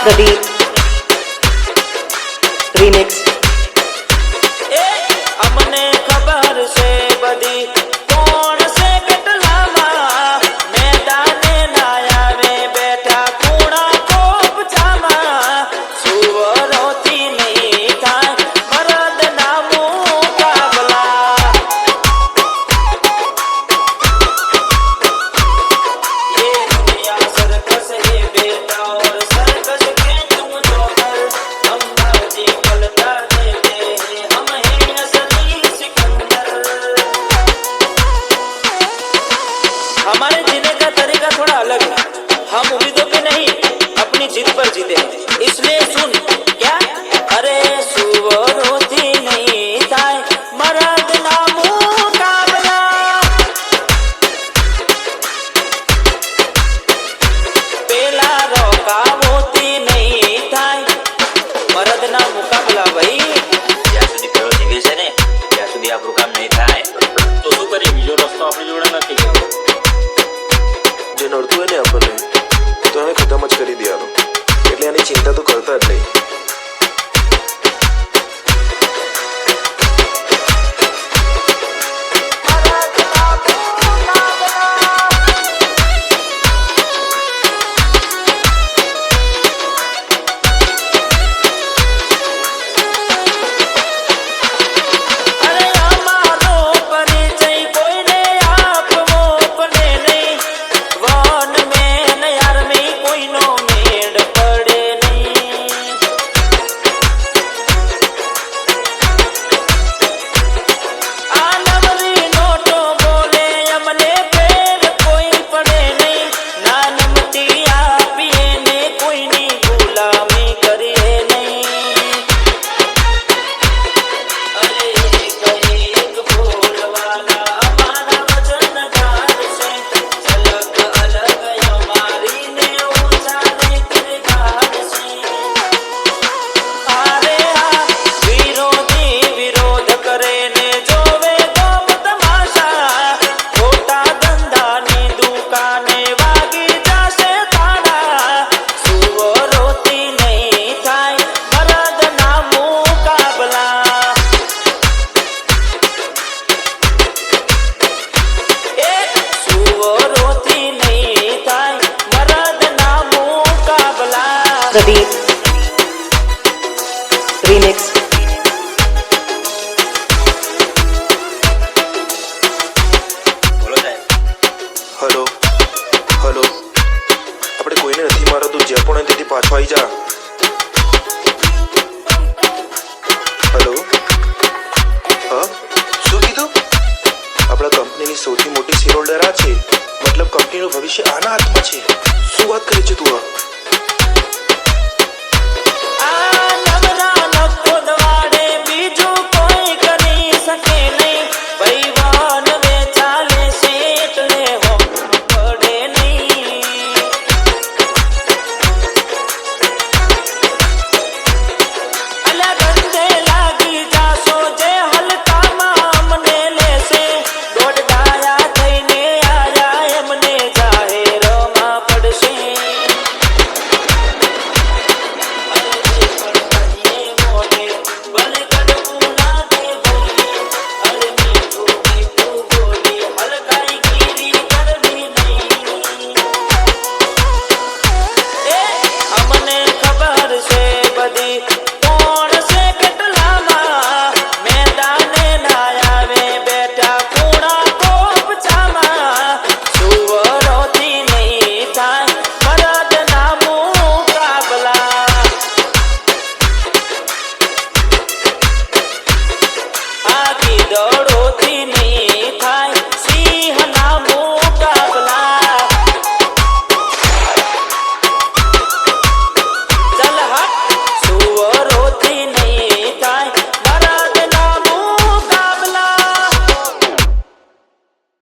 Pradeep Remix. અમને ખબર છે બધી કોણ છે કેટલામાં મેદાને ના આવે બેઠા કુણા કોપ જામાં સુવરોથી નહીં થાય મરદ ના મુકાબલા ये दुनिया सर्कस है बेटा और सर्कस के तुम जोकर हम बाजी पलटा देते हैं हम हैं असली सिकंदर हमारे जीने का तरीका थोड़ा अलग है हम उम्मीदों पे नहीं अपनी जिद पर जीते हैं इसलिए सुन क्या अरे सुवरोથી નહીં થાય મરદ ના મુકાબલા પેલા રોકાવોથી નહીં થાય મરદના મુકાબલા ભાઈ જ્યાં સુધી પેલો જીવે છે ને ત્યાં સુધી આપણું કામ નહીં થાય. તો શું કરીએ? બીજો રસ્તો આપણી જોડે નથી. જે નડતું હોય ને આપણને તો એને ખતમ જ કરી દેવાનું, એટલે એની ચિંતા તો કરતા જ નહીં. અરે અમારો પરિચય કોઈને આપવો પડે નહીં વન મેન આર્મી કોઈનો મેળ પડે નહીં આ નવરી નોટો બોલે અમને ફેર કોઈ પડે નહીં ના નમતી આપીએ ને કોઈની ગુલામી કરીએ નહીં અરે એક બોલવાલા અમારા વચનદાર છે ઝલક અલગ અમારી ને ઉછાળે કિરદાર છે અરે આ વિરોધી વિરોધ કરે ને જોવે ગમ તમાશા ખોટા ધંધાની દુકાને વાગી જશે તાળા સુવરોથી નહીં થાય મરદના મુકાબલા સુવરોથી નહીં થાય મરદના મુકાબલા Pradeep Remix. બોલો સાહેબ. હલો હલો, આપણે કોઈને નથી મારતું, જ્યાં પણ હોય ત્યાંથી પાછો આવી જા. હલો, હા શું કીધું? આપણા કંપનીની સૌથી મોટી શેર હોલ્ડર આ છે, મતલબ કંપનીનું ભવિષ્ય આના હાથમાં છે. શું વાત કરે છે તું? આ નવરા નખો દવાડે બીજું કોઈ કરી શકે નહીં વૈવાન વેચાલે છે એટલે હો પડે નહીં અલા ગંધે લાગી જાશો જે હલકામાં અમને લેશે દોઢ ડાયા થઈને આયા એમને જાહેરમાં પડશે અમને ખબર છે બધી કોણ છે કેટલામાં મેદાને ના આવે બેઠા કુણા કોપ જામાં સુવરોથી નહીં થાય મરદના મુકાબલા આખી દોડોથી નહીં